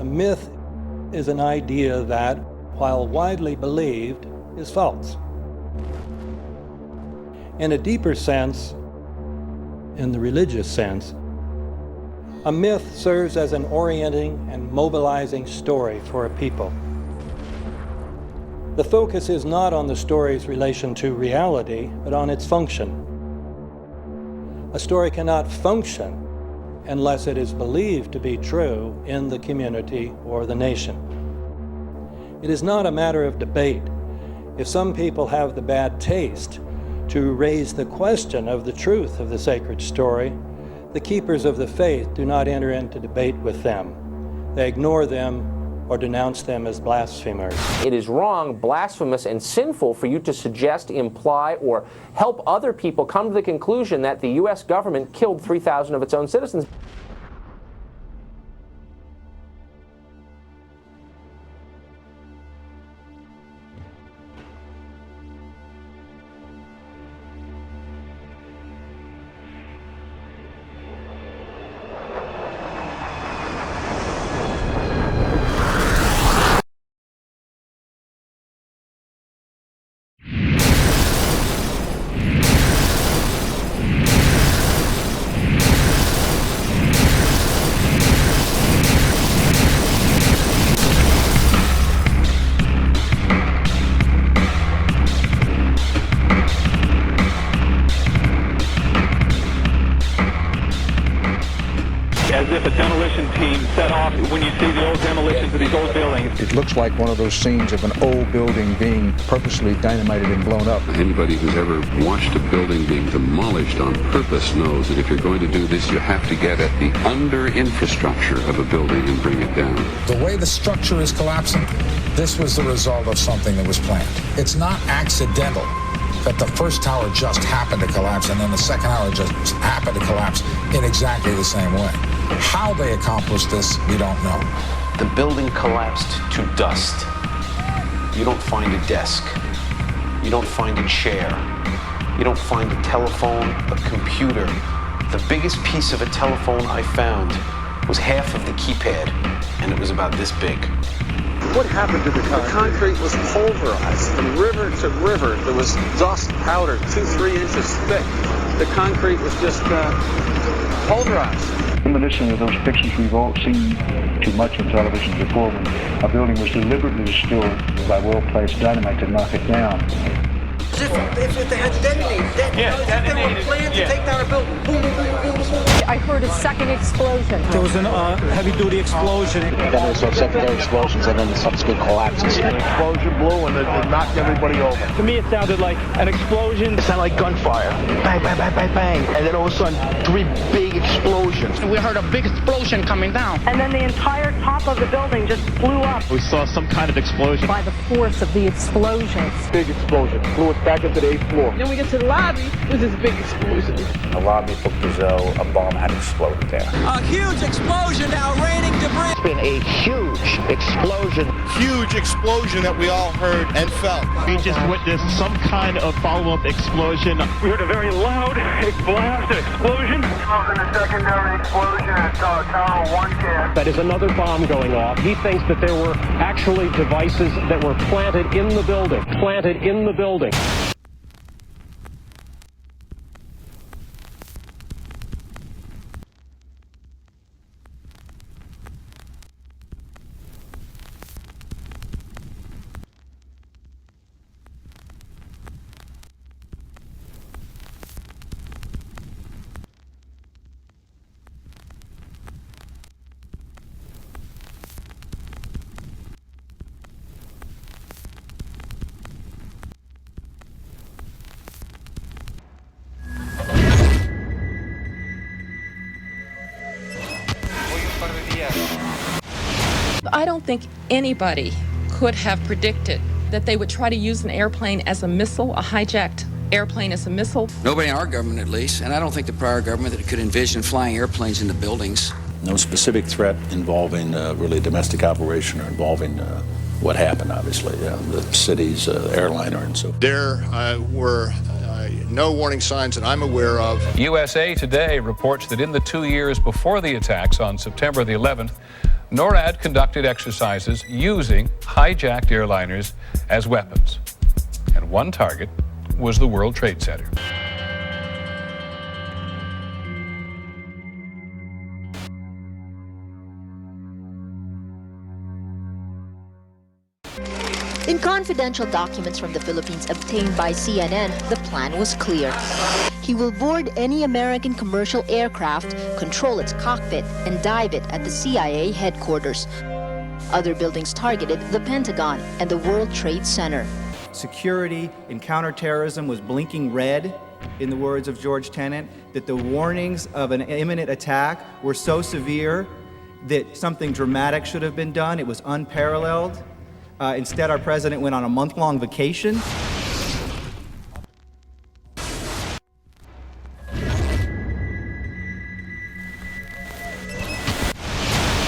myth is an idea that, while widely believed, is false. In a deeper sense, in the religious sense, a myth serves as an orienting and mobilizing story for a people. The focus is not on the story's relation to reality, but on its function. A story cannot function unless it is believed to be true in the community or the nation. It is not a matter of debate. If some people have the bad taste to raise the question of the truth of the sacred story, the keepers of the faith do not enter into debate with them. They ignore them or denounce them as blasphemers. It is wrong, blasphemous, and sinful for you to suggest, imply, or help other people come to the conclusion that the U.S. government killed 3,000 of its own citizens. As if a demolition team set off when you see the old demolitions of these old buildings. It looks like one of those scenes of an old building being purposely dynamited and blown up. Anybody who's ever watched a building being demolished on purpose knows that if you're going to do this, you have to get at the under-infrastructure of a building and bring it down. The way the structure is collapsing, this was the result of something that was planned. It's not accidental that the first tower just happened to collapse and then the second tower just happened to collapse in exactly the same way. How they accomplished this, we don't know. The building collapsed to dust. You don't find a desk. You don't find a chair. You don't find a telephone, a computer. The biggest piece of a telephone I found was half of the keypad, and it was about this big. What happened to the concrete? The concrete was pulverized from river to river. There was dust powder 2-3 inches thick. The concrete was just pulverized. Reminiscent of those pictures we've all seen too much on television before, when a building was deliberately destroyed by well-placed dynamite to knock it down. If they had detonated, if they were planned to take down a building, boom, boom, boom, boom, boom. I heard a second explosion. There was a heavy-duty explosion. Then there was some secondary explosions and then the subsequent collapses. An explosion blew and it knocked everybody over. To me, it sounded like an explosion. It sounded like gunfire. Bang, bang, bang, bang, bang. And then all of a sudden, 3 big explosions. We heard a big explosion coming down. And then the entire top of the building just blew up. We saw some kind of explosion. By the force of the explosion. Big explosion. Blew it back into the 8th floor. Then we get to the lobby, there's this big explosion. The lobby looked as though a bomb had exploded there. A huge explosion now, raining debris. It's been a huge explosion. Huge explosion that we all heard and felt. We just witnessed some kind of follow-up explosion. We heard a very loud blast, an explosion. A secondary explosion at Tower 1 camp. That is another bomb going off. He thinks that there were actually devices that were planted in the building. Planted in the building. I don't think anybody could have predicted that they would try to use an airplane as a missile, a hijacked airplane as a missile. Nobody in our government, at least, and I don't think the prior government that could envision flying airplanes into buildings. No specific threat involving really domestic operation or involving what happened, obviously, the city's airliner and so forth. There were no warning signs that I'm aware of. USA Today reports that in the 2 years before the attacks on September the 11th, NORAD conducted exercises using hijacked airliners as weapons. And one target was the World Trade Center. In confidential documents from the Philippines obtained by CNN, the plan was clear. He will board any American commercial aircraft, control its cockpit, and dive it at the CIA headquarters. Other buildings targeted the Pentagon and the World Trade Center. Security and counterterrorism was blinking red, in the words of George Tenet, that the warnings of an imminent attack were so severe that something dramatic should have been done. It was unparalleled. Instead, our president went on a month-long vacation.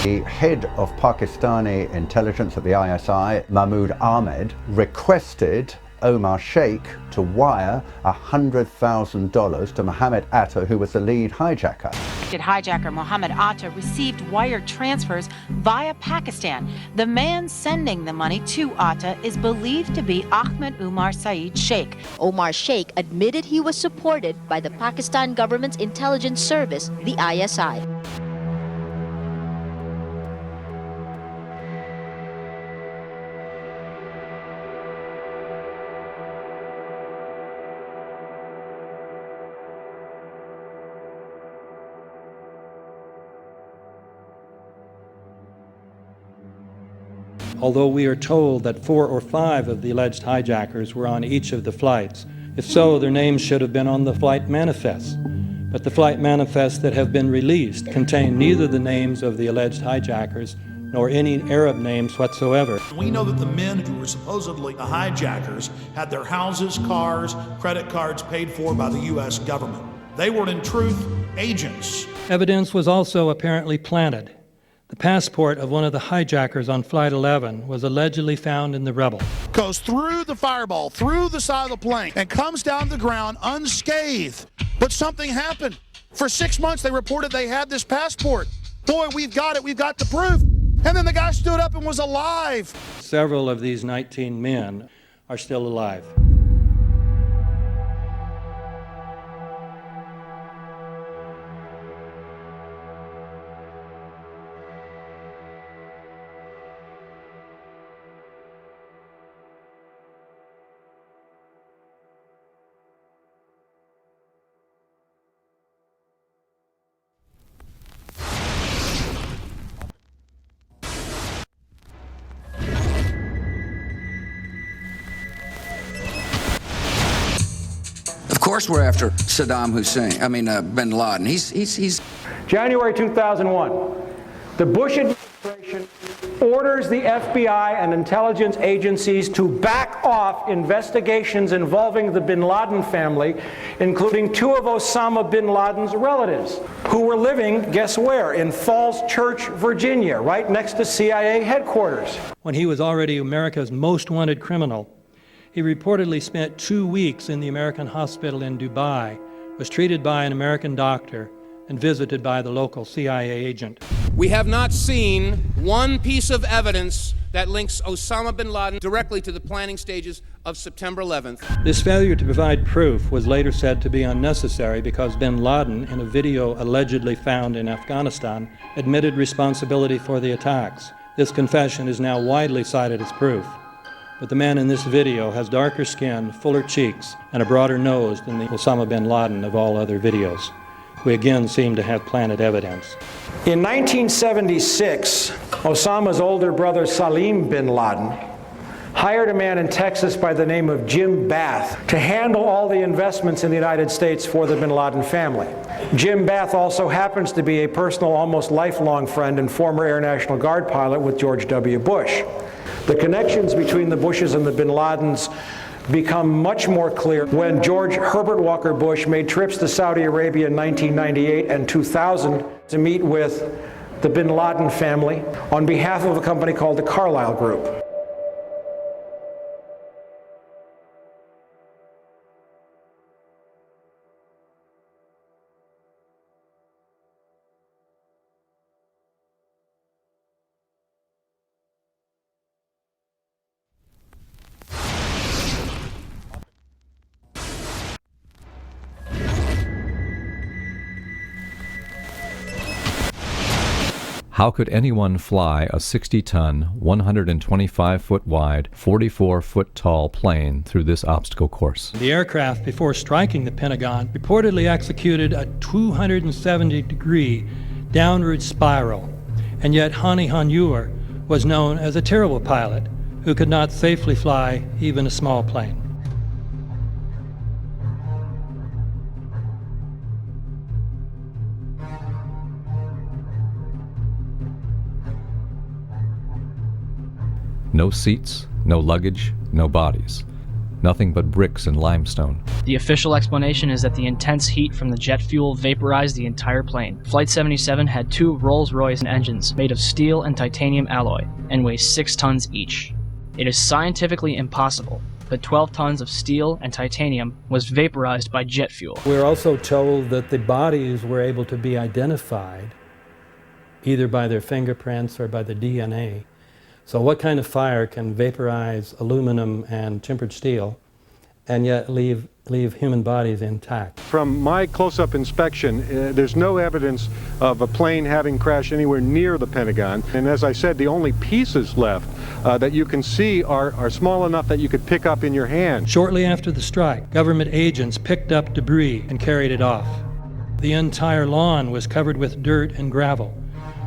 The head of Pakistani intelligence at the ISI, Mahmoud Ahmed, requested Omar Sheikh to wire $100,000 to Mohammed Atta, who was the lead hijacker. Hijacker Mohammed Atta received wire transfers via Pakistan. The man sending the money to Atta is believed to be Ahmed Umar Saeed Sheikh. Omar Sheikh admitted he was supported by the Pakistan government's intelligence service, the ISI. Although we are told that 4 or 5 of the alleged hijackers were on each of the flights. If so, their names should have been on the flight manifests. But the flight manifests that have been released contain neither the names of the alleged hijackers nor any Arab names whatsoever. We know that the men who were supposedly the hijackers had their houses, cars, credit cards paid for by the U.S. government. They were, in truth, agents. Evidence was also apparently planted. The passport of one of the hijackers on Flight 11 was allegedly found in the rubble. Goes through the fireball, through the side of the plane, and comes down the ground unscathed. But something happened. For 6 months, they reported they had this passport. Boy, we've got it. We've got the proof. And then the guy stood up and was alive. Several of these 19 men are still alive. Of course we're after Saddam Hussein, bin Laden. He's January 2001, the Bush administration orders the FBI and intelligence agencies to back off investigations involving the bin Laden family, including 2 of Osama bin Laden's relatives, who were living, guess where, in Falls Church, Virginia, right next to CIA headquarters. When he was already America's most wanted criminal, he reportedly spent 2 weeks in the American hospital in Dubai, was treated by an American doctor, and visited by the local CIA agent. We have not seen one piece of evidence that links Osama bin Laden directly to the planning stages of September 11th. This failure to provide proof was later said to be unnecessary because bin Laden, in a video allegedly found in Afghanistan, admitted responsibility for the attacks. This confession is now widely cited as proof. But the man in this video has darker skin, fuller cheeks, and a broader nose than the Osama bin Laden of all other videos. We again seem to have planted evidence. In 1976, Osama's older brother Salim bin Laden hired a man in Texas by the name of Jim Bath to handle all the investments in the United States for the bin Laden family. Jim Bath also happens to be a personal, almost lifelong friend and former Air National Guard pilot with George W. Bush. The connections between the Bushes and the bin Ladens become much more clear when George Herbert Walker Bush made trips to Saudi Arabia in 1998 and 2000 to meet with the bin Laden family on behalf of a company called the Carlyle Group. How could anyone fly a 60-ton, 125-foot wide, 44-foot tall plane through this obstacle course? The aircraft, before striking the Pentagon, reportedly executed a 270-degree downward spiral, and yet Hani Hanjour was known as a terrible pilot who could not safely fly even a small plane. No seats, no luggage, no bodies. Nothing but bricks and limestone. The official explanation is that the intense heat from the jet fuel vaporized the entire plane. Flight 77 had 2 Rolls-Royce engines made of steel and titanium alloy and weigh 6 tons each. It is scientifically impossible, but 12 tons of steel and titanium was vaporized by jet fuel. We're also told that the bodies were able to be identified either by their fingerprints or by the DNA. So what kind of fire can vaporize aluminum and tempered steel and yet leave human bodies intact? From my close-up inspection, there's no evidence of a plane having crashed anywhere near the Pentagon. And as I said, the only pieces left that you can see are small enough that you could pick up in your hand. Shortly after the strike, government agents picked up debris and carried it off. The entire lawn was covered with dirt and gravel,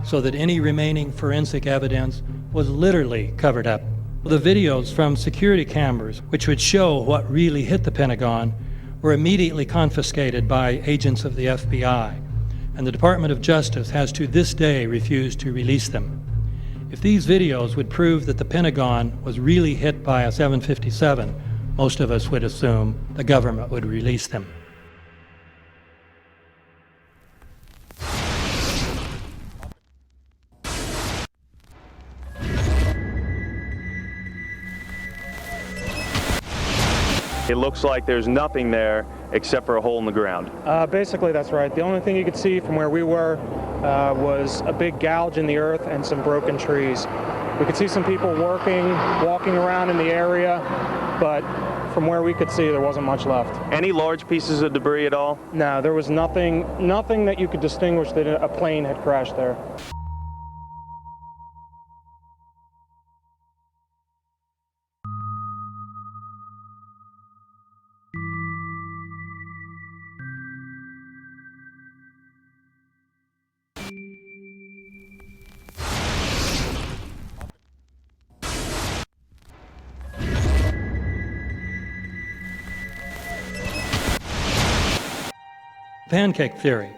so that any remaining forensic evidence was literally covered up. The videos from security cameras, which would show what really hit the Pentagon, were immediately confiscated by agents of the FBI, and the Department of Justice has to this day refused to release them. If these videos would prove that the Pentagon was really hit by a 757, most of us would assume the government would release them. It looks like there's nothing there except for a hole in the ground. Basically, that's right. The only thing you could see from where we were was a big gouge in the earth and some broken trees. We could see some people walking around in the area, but from where we could see, there wasn't much left. Any large pieces of debris at all? No, there was nothing that you could distinguish that a plane had crashed there. Pancake theory,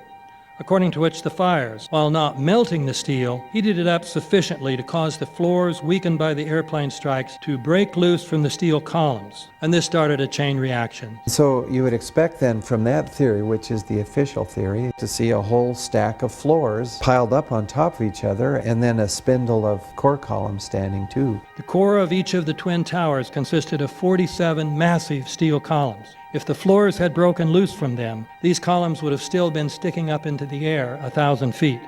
according to which the fires, while not melting the steel, heated it up sufficiently to cause the floors weakened by the airplane strikes to break loose from the steel columns, and this started a chain reaction. So you would expect then from that theory, which is the official theory, to see a whole stack of floors piled up on top of each other and then a spindle of core columns standing too. The core of each of the twin towers consisted of 47 massive steel columns. If the floors had broken loose from them, these columns would have still been sticking up into the air 1,000 feet.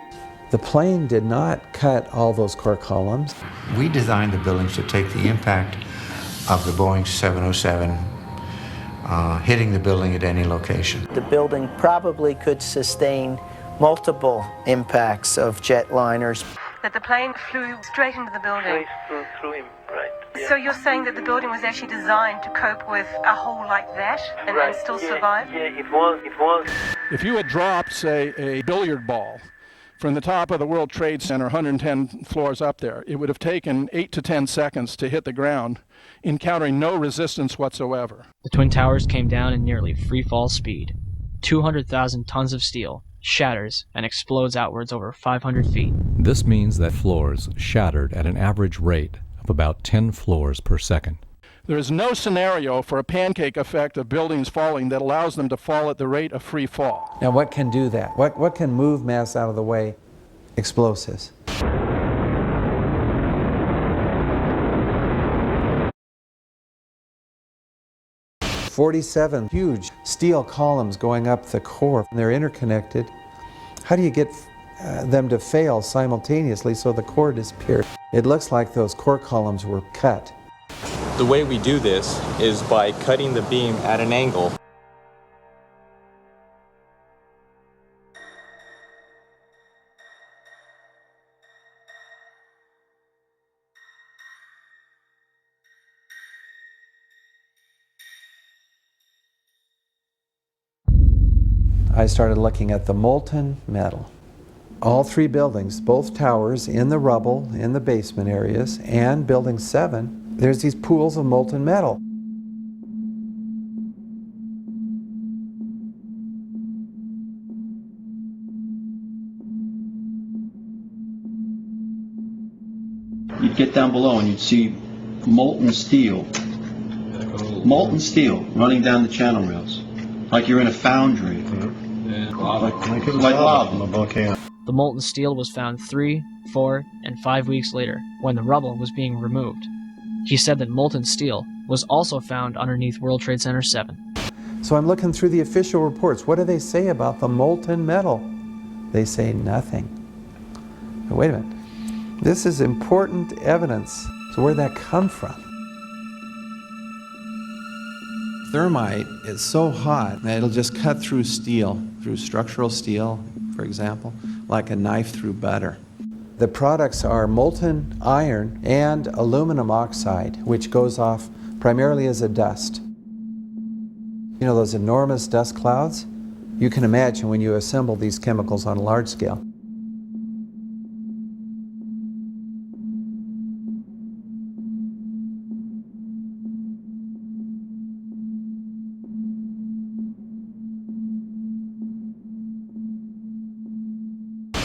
The plane did not cut all those core columns. We designed the buildings to take the impact of the Boeing 707 hitting the building at any location. The building probably could sustain multiple impacts of jetliners. That the plane flew straight into the building. Through him, right. Yeah. So you're saying that the building was actually designed to cope with a hole like that and still survive? Yeah, it was. If you had dropped, say, a billiard ball from the top of the World Trade Center, 110 floors up there, it would have taken 8 to 10 seconds to hit the ground, encountering no resistance whatsoever. The Twin Towers came down in nearly free fall speed. 200,000 tons of steel shatters and explodes outwards over 500 feet. This means that floors shattered at an average rate of about 10 floors per second. There is no scenario for a pancake effect of buildings falling that allows them to fall at the rate of free fall. Now what can do that? What can move mass out of the way? Explosives. "47 huge steel columns going up the core, and they're interconnected. How do you get them to fail simultaneously so the core disappears? It looks like those core columns were cut. The way we do this is by cutting the beam at an angle. I started looking at the molten metal. All three buildings, both towers in the rubble, in the basement areas, and Building 7, there's these pools of molten metal. You'd get down below and you'd see molten steel running down the channel rails, like you're in a foundry, like lava. The molten steel was found 3, 4, and 5 weeks later, when the rubble was being removed. He said that molten steel was also found underneath World Trade Center 7. So I'm looking through the official reports. What do they say about the molten metal? They say nothing. But wait a minute. This is important evidence. So where'd that come from? Thermite is so hot that it'll just cut through steel, through structural steel, for example, like a knife through butter. The products are molten iron and aluminum oxide, which goes off primarily as a dust. You know those enormous dust clouds? You can imagine when you assemble these chemicals on a large scale.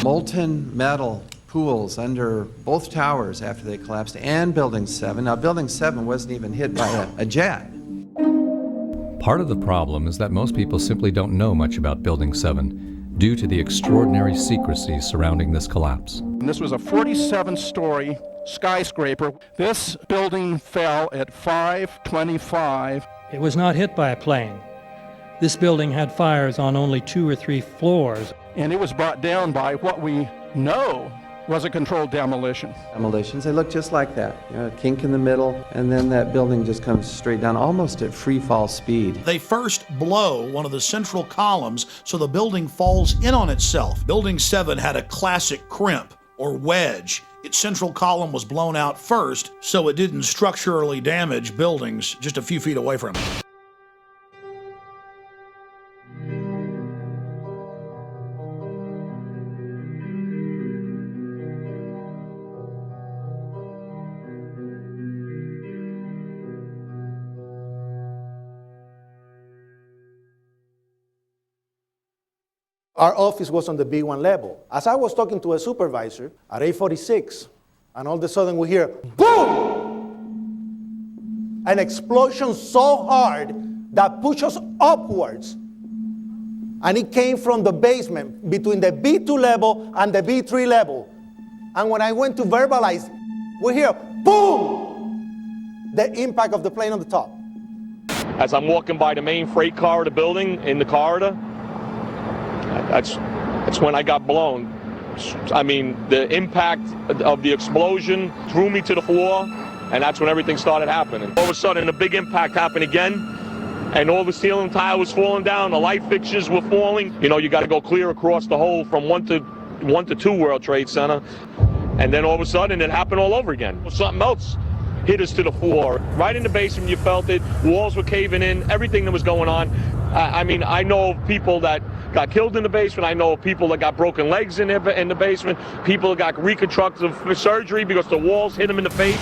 Molten metal pools under both towers after they collapsed, and Building 7. Now, Building 7 wasn't even hit by a jet. Part of the problem is that most people simply don't know much about Building 7 due to the extraordinary secrecy surrounding this collapse. And this was a 47-story skyscraper. This building fell at 5:25. It was not hit by a plane. This building had fires on only 2 or 3 floors. And it was brought down by what we know was a controlled demolition. Demolitions, they look just like that. You know, a kink in the middle, and then that building just comes straight down, almost at free fall speed. They first blow one of the central columns so the building falls in on itself. Building 7 had a classic crimp or wedge. Its central column was blown out first, so it didn't structurally damage buildings just a few feet away from it. Our office was on the B1 level. As I was talking to a supervisor at 8:46, and all of a sudden we hear, boom! An explosion so hard that pushed us upwards. And it came from the basement between the B2 level and the B3 level. And when I went to verbalize, we hear, boom! The impact of the plane on the top. As I'm walking by the main freight corridor building in the corridor, that's when I got blown. I mean, the impact of the explosion threw me to the floor, and that's when everything started happening. All of a sudden, a big impact happened again, and all the ceiling tile was falling down, the light fixtures were falling. You know, you got to go clear across the whole from 1 to 2 World Trade Center, and then all of a sudden, it happened all over again. Something else hit us to the floor. Right in the basement, you felt it. Walls were caving in, everything that was going on. I mean, I know of people that got killed in the basement. I know of people that got broken legs in the basement. People that got reconstructive surgery because the walls hit them in the face.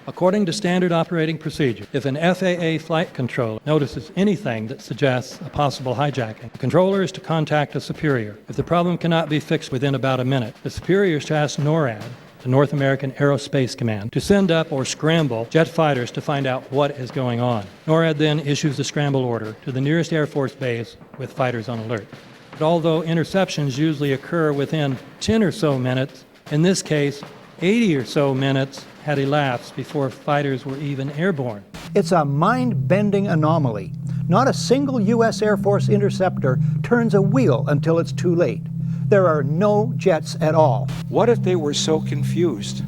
According to standard operating procedure, if an FAA flight controller notices anything that suggests a possible hijacking, the controller is to contact a superior. If the problem cannot be fixed within about a minute, the superior is to ask NORAD, the North American Aerospace Command, to send up or scramble jet fighters to find out what is going on. NORAD then issues the scramble order to the nearest Air Force base with fighters on alert. But although interceptions usually occur within 10 or so minutes, in this case, 80 or so minutes had elapsed before fighters were even airborne. It's a mind-bending anomaly. Not a single U.S. Air Force interceptor turns a wheel until it's too late. There are no jets at all. What if they were so confused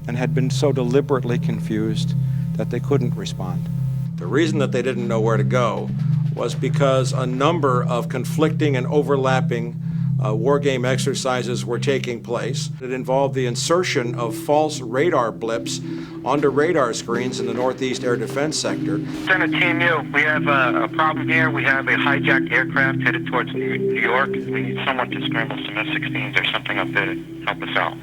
and had been so deliberately confused that they couldn't respond? The reason that they didn't know where to go was because a number of conflicting and overlapping war game exercises were taking place. It involved the insertion of false radar blips onto radar screens in the Northeast Air Defense Sector. Lieutenant Team U, we have a problem here. We have a hijacked aircraft headed towards New York. We need someone to scramble some F-16s or something up there to help us out.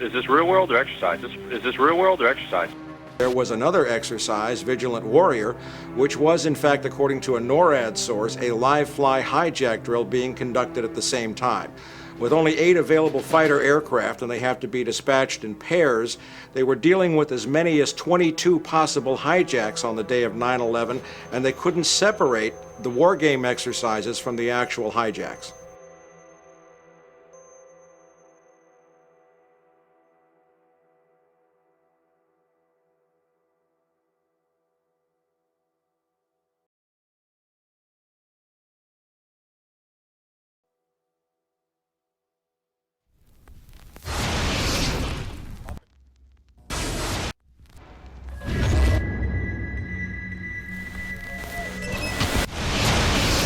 Is this real world or exercise? Is this real world or exercise? There was another exercise, Vigilant Warrior, which was in fact, according to a NORAD source, a live-fly hijack drill being conducted at the same time. With only 8 available fighter aircraft, and they have to be dispatched in pairs, they were dealing with as many as 22 possible hijacks on the day of 9/11, and they couldn't separate the war game exercises from the actual hijacks.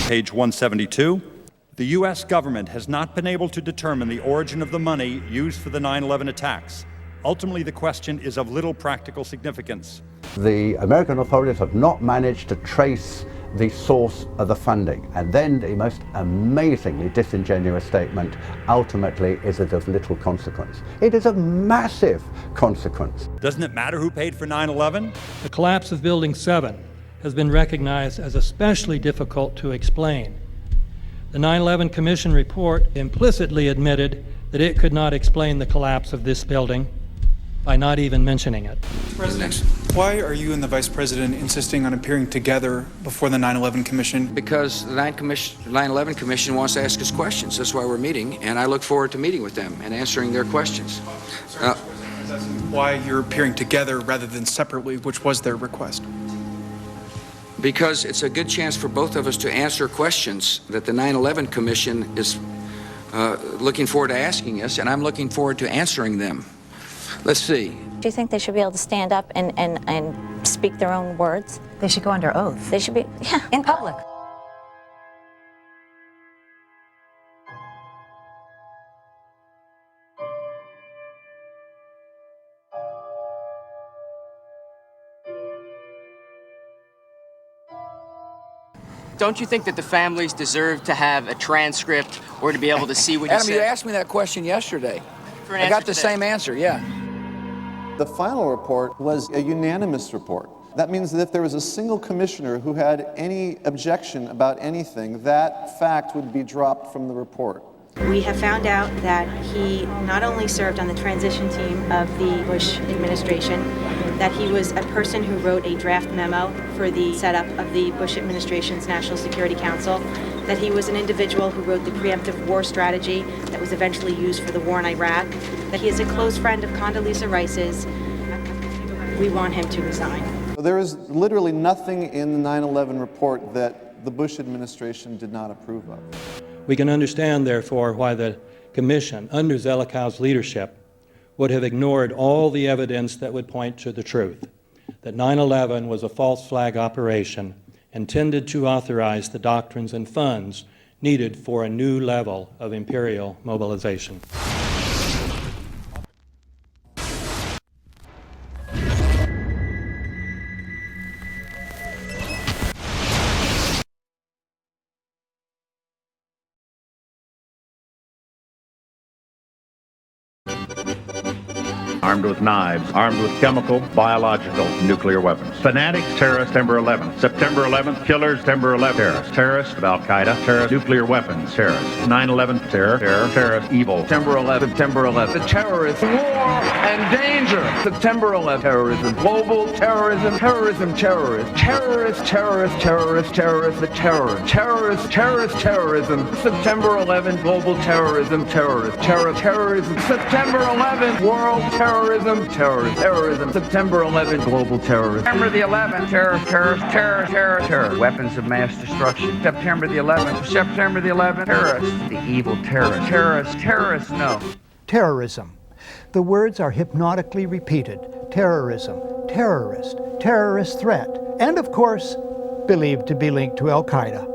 Page 172. The U.S. government has not been able to determine the origin of the money used for the 9/11 attacks. Ultimately, the question is of little practical significance. The American authorities have not managed to trace the source of the funding. And then the most amazingly disingenuous statement ultimately is it of little consequence. It is of massive consequence. Doesn't it matter who paid for 9/11? The collapse of Building 7 has been recognized as especially difficult to explain. The 9/11 Commission report implicitly admitted that it could not explain the collapse of this building by not even mentioning it. President, why are you and the Vice President insisting on appearing together before the 9/11 Commission? Because the 9/11 Commission wants to ask us questions. That's why we're meeting, and I look forward to meeting with them and answering their questions. Why you're appearing together rather than separately, which was their request? Because it's a good chance for both of us to answer questions that the 9/11 Commission is looking forward to asking us, and I'm looking forward to answering them. Let's see. Do you think they should be able to stand up and speak their own words? They should go under oath. They should be, yeah. In public. Don't you think that the families deserve to have a transcript or to be able to see what you Adam, said? you asked me that question yesterday. For an I answer got the today. same answer, yeah. The final report was a unanimous report. That means that if there was a single commissioner who had any objection about anything, that fact would be dropped from the report. We have found out that he not only served on the transition team of the Bush administration, that he was a person who wrote a draft memo for the setup of the Bush administration's National Security Council, that he was an individual who wrote the preemptive war strategy that was eventually used for the war in Iraq, that he is a close friend of Condoleezza Rice's. We want him to resign. There is literally nothing in the 9/11 report that the Bush administration did not approve of. We can understand, therefore, why the Commission, under Zelikow's leadership, would have ignored all the evidence that would point to the truth, that 9/11 was a false flag operation intended to authorize the doctrines and funds needed for a new level of imperial mobilization. Armed with knives, armed with chemical, biological, nuclear weapons. Fanatics, terrorists, September 11th. September 11th, killers, September 11th, terrorists. Terrorists of Al-Qaeda, terrorists, nuclear weapons, terrorists. 9/11, terror, terrorist, evil. September 11th, September 11th. The terrorists, war and danger. September 11th, terrorism, global terrorism, terrorism, terrorists. Terrorists, terrorists, terrorists, terrorists, the terror. Terrorists, terrorists, terrorism. September 11th, global terrorism, terrorists. Terrorism. September 11th, world terrorism, terrorism. September 11th, global terrorism. September the 11th, terror. Weapons of mass destruction. September the 11th, September the 11th, terrorists. The evil terrorists. Terrorists, no. Terrorism. The words are hypnotically repeated. Terrorism, terrorist, terrorist threat, and of course, believed to be linked to Al-Qaeda.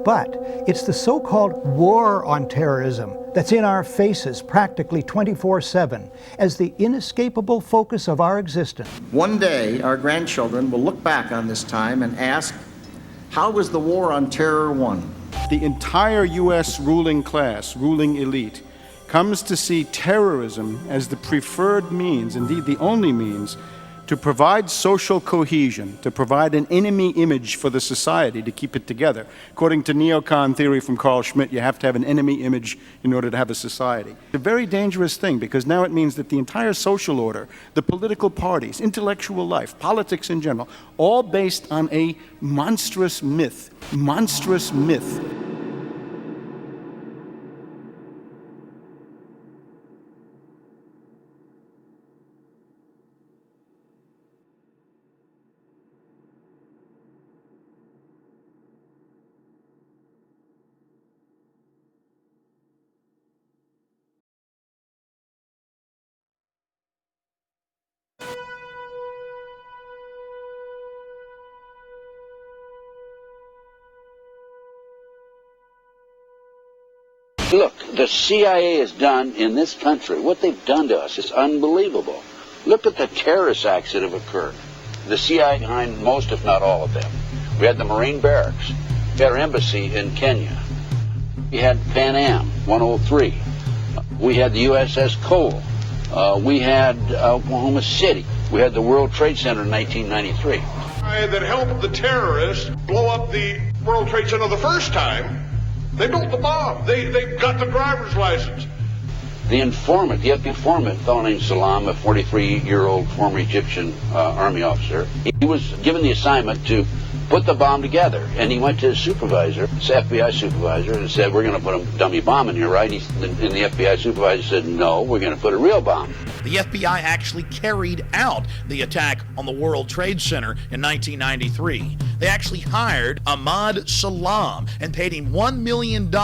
But it's the so-called war on terrorism that's in our faces practically 24/7 as the inescapable focus of our existence. One day, our grandchildren will look back on this time and ask, how was the war on terror won? The entire U.S. ruling class, ruling elite, comes to see terrorism as the preferred means, indeed the only means, to provide social cohesion, to provide an enemy image for the society to keep it together. According to neocon theory from Carl Schmitt, you have to have an enemy image in order to have a society. It's a very dangerous thing because now it means that the entire social order, the political parties, intellectual life, politics in general, all based on a monstrous myth. Monstrous myth. Look, the CIA has done in this country, what they've done to us is unbelievable. Look at the terrorist acts that have occurred. The CIA behind most, if not all of them. We had the Marine Barracks. We had our embassy in Kenya. We had Pan Am 103. We had the USS Cole. We had Oklahoma City. We had the World Trade Center in 1993. That helped the terrorists blow up the World Trade Center the first time. They built the bomb. They got the driver's license. The informant, the FBI informant, a fellow named Salam, a 43-year-old former Egyptian army officer, he was given the assignment to put the bomb together. And he went to his supervisor, his FBI supervisor, and said, we're going to put a dummy bomb in here, right? And the FBI supervisor said, no, we're going to put a real bomb. The FBI actually carried out the attack on the World Trade Center in 1993. They actually hired Ahmad Salam and paid him $1 million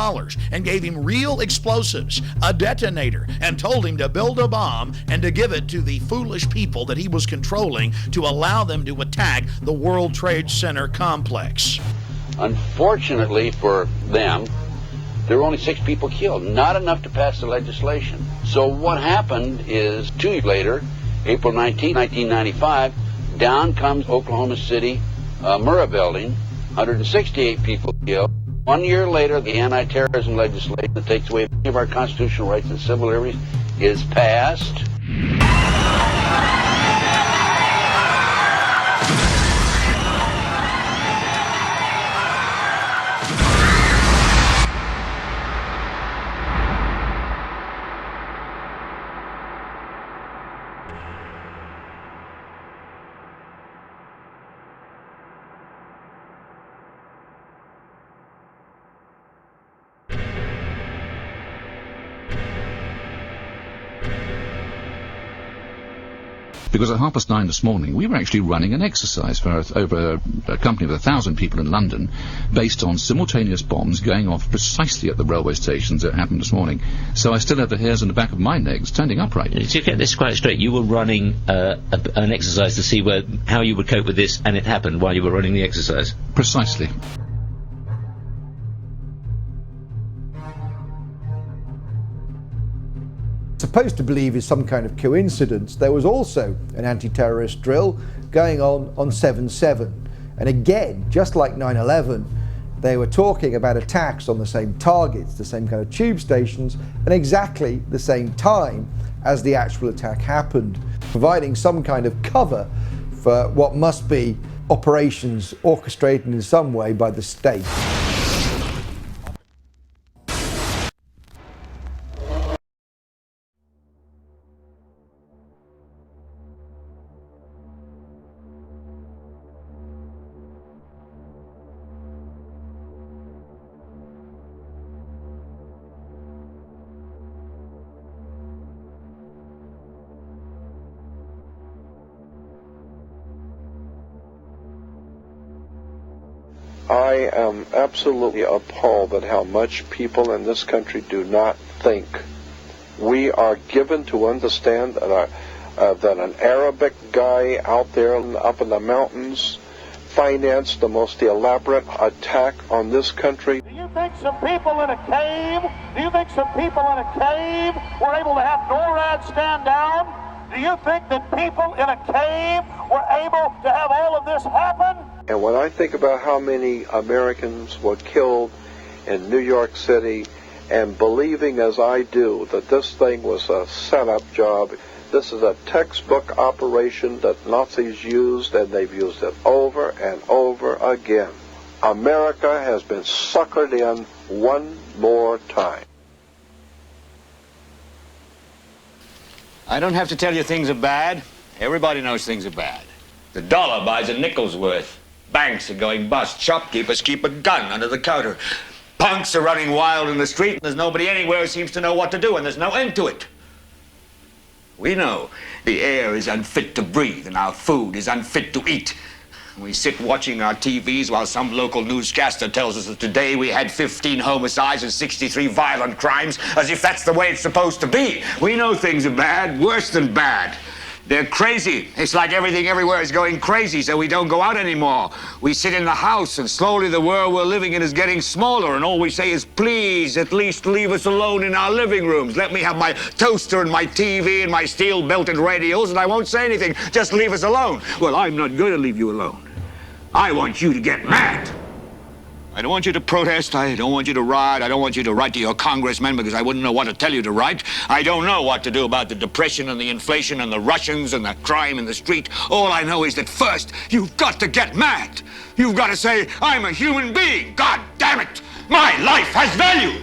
and gave him real explosives, a detonator, and told him to build a bomb and to give it to the foolish people that he was controlling to allow them to attack the World Trade Center complex. Unfortunately for them, there were only 6 people killed, not enough to pass the legislation. So what happened is 2 years later, April 19, 1995, down comes Oklahoma City Murrah building, 168 people killed. 1 year later, the anti-terrorism legislation that takes away many of our constitutional rights and civil liberties is passed. Because at 9:30 this morning, we were actually running an exercise for over a company of 1,000 people in London, based on simultaneous bombs going off precisely at the railway stations that happened this morning. So I still have the hairs on the back of my neck standing upright. To get this quite straight, you were running an exercise to see how you would cope with this, and it happened while you were running the exercise? Precisely. Supposed to believe is some kind of coincidence, there was also an anti-terrorist drill going on 7/7. And again, just like 9/11, they were talking about attacks on the same targets, the same kind of tube stations, and exactly the same time as the actual attack happened, providing some kind of cover for what must be operations orchestrated in some way by the state. I am absolutely appalled at how much people in this country do not think. We are given to understand that an Arabic guy out there up in the mountains financed the most elaborate attack on this country. Do you think some people in a cave were able to have NORAD stand down? Do you think that people in a cave were able to have all of this happen? And when I think about how many Americans were killed in New York City, and believing as I do that this thing was a setup job, this is a textbook operation that Nazis used, and they've used it over and over again. America has been suckered in one more time. I don't have to tell you things are bad. Everybody knows things are bad. The dollar buys a nickel's worth. Banks are going bust. Shopkeepers keep a gun under the counter. Punks are running wild in the street, and there's nobody anywhere who seems to know what to do, and there's no end to it. We know the air is unfit to breathe, and our food is unfit to eat. We sit watching our TVs while some local newscaster tells us that today we had 15 homicides and 63 violent crimes, as if that's the way it's supposed to be. We know things are bad, worse than bad. They're crazy. It's like everything everywhere is going crazy, so we don't go out anymore. We sit in the house, and slowly the world we're living in is getting smaller, and all we say is, please, at least leave us alone in our living rooms. Let me have my toaster and my TV and my steel-belted radios, and I won't say anything. Just leave us alone. Well, I'm not going to leave you alone. I want you to get mad. I don't want you to protest. I don't want you to riot. I don't want you to write to your congressmen because I wouldn't know what to tell you to write. I don't know what to do about the depression and the inflation and the Russians and the crime in the street. All I know is that first, you've got to get mad. You've got to say, I'm a human being. God damn it. My life has value.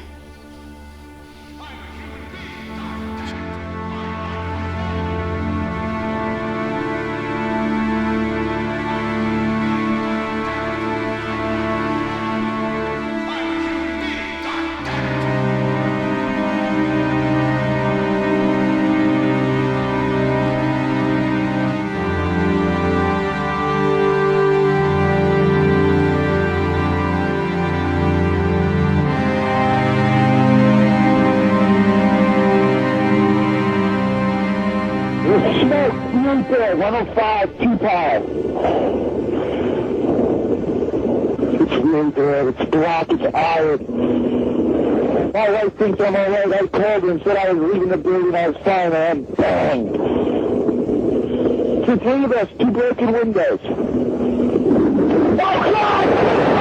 There, 105, 2 pounds. It's really there. It's black. It's iron. My wife thinks I'm all right. I called her and said I was leaving the building. I was fine, man. Bang. To 3 of us, 2 broken windows. Oh, God!